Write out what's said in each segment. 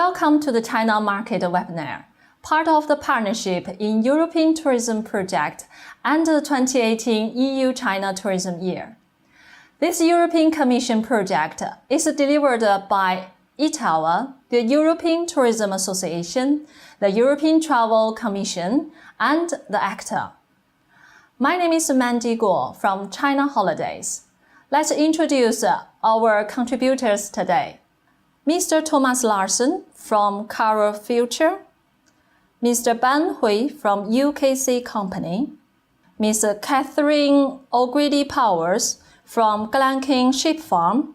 Welcome to the China Market webinar, part of the partnership in European Tourism Project and the 2018 EU-China Tourism Year. This European Commission project is delivered by ETOA, the European Tourism Association, the European Travel Commission, and the ACTA. My name is Mandy Guo from China Holidays. Let's introduce our contributors today. Mr. Thomas Larsen from Career Future, Mr. Ban Hui from UKC Company, Ms. Catherine O'Grady-Powers from Glenking Sheep Farm,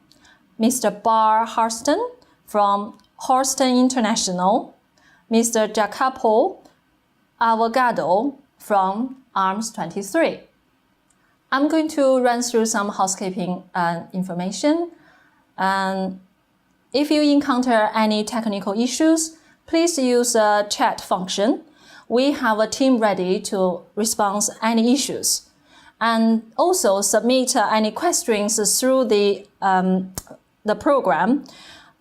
Mr. Bar Harston from Horston International, Mr. Jacopo Avogado from Arms 23. I'm going to run through some housekeeping information. If you encounter any technical issues, please use the chat function. We have a team ready to respond to any issues. And also submit any questions through the program.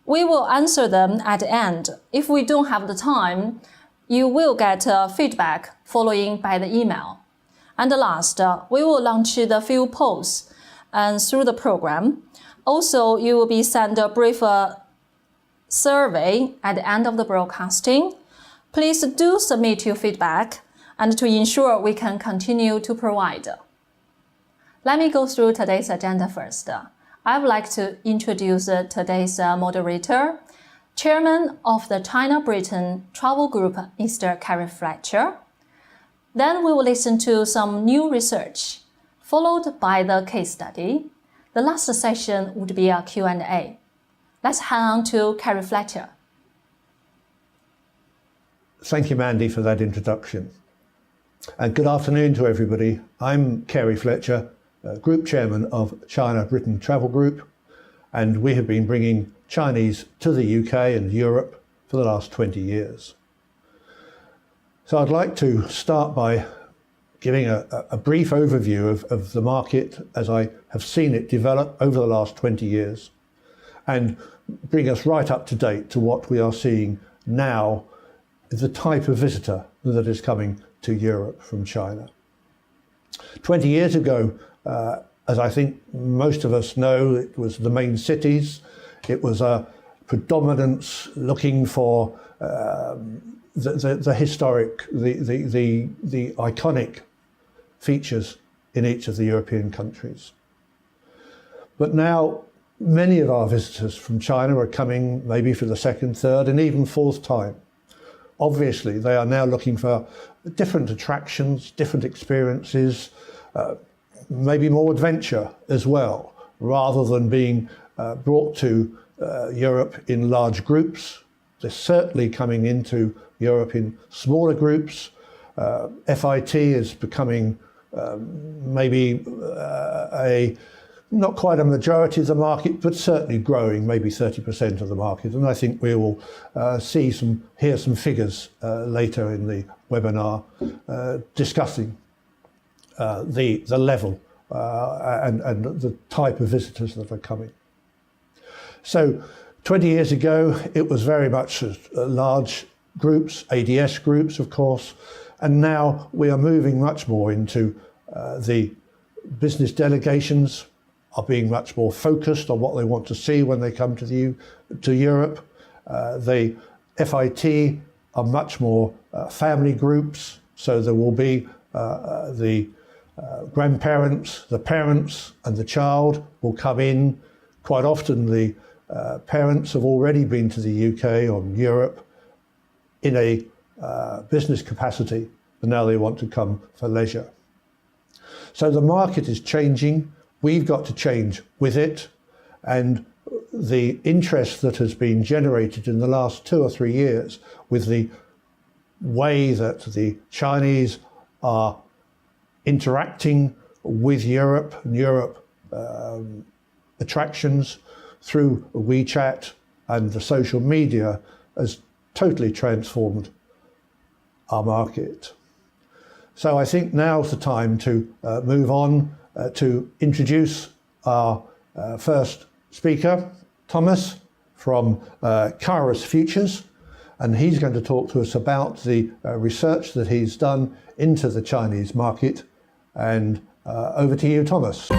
We will answer them at the end. If we don't have the time, you will get feedback following by the email. And last, we will launch the few polls through the program. Also, you will be sent a brief survey at the end of the broadcasting. Please do submit your feedback and to ensure we can continue to provide. Let me go through today's agenda first. I would like to introduce today's moderator, Chairman of the China-Britain Travel Group, Mr. Carrie Fletcher. Then we will listen to some new research, followed by the case study. The last session would be a Q&A. Let's hand on to Carrie Fletcher. Thank you, Mandy, for that introduction. And good afternoon to everybody. I'm Carrie Fletcher, Group Chairman of China-Britain Travel Group, and we have been bringing Chinese to the UK and Europe for the last 20 years. So I'd like to start by giving a brief overview of the market as I have seen it develop over the last 20 years and bring us right up to date to what we are seeing now, the type of visitor that is coming to Europe from China. 20 years ago, as I think most of us know, it was the main cities. It was a predominance looking for the historic, the iconic features in each of the European countries. But now many of our visitors from China are coming maybe for the second, third, and even fourth time. Obviously, they are now looking for different attractions, different experiences, maybe more adventure as well, rather than being brought to Europe in large groups. They're certainly coming into Europe in smaller groups. FIT is becoming maybe not quite a majority of the market, but certainly growing, maybe 30% of the market. And I think we will hear some figures later in the webinar discussing the level and the type of visitors that are coming. So 20 years ago, it was very much large groups, ADS groups, of course, and now we are moving much more into the business delegations are being much more focused on what they want to see when they come to Europe. The FIT are much more family groups, so there will be the grandparents, the parents and the child will come in. Quite often the parents have already been to the UK or Europe in a business capacity, and now they want to come for leisure. So the market is changing. We've got to change with it, and the interest that has been generated in the last 2 or 3 years with the way that the Chinese are interacting with Europe and Europe attractions through WeChat and the social media has totally transformed our market. So I think now's the time to move on to introduce our first speaker, Thomas from Career Futures. and he's going to talk to us about the research that he's done into the Chinese market. And over to you, Thomas.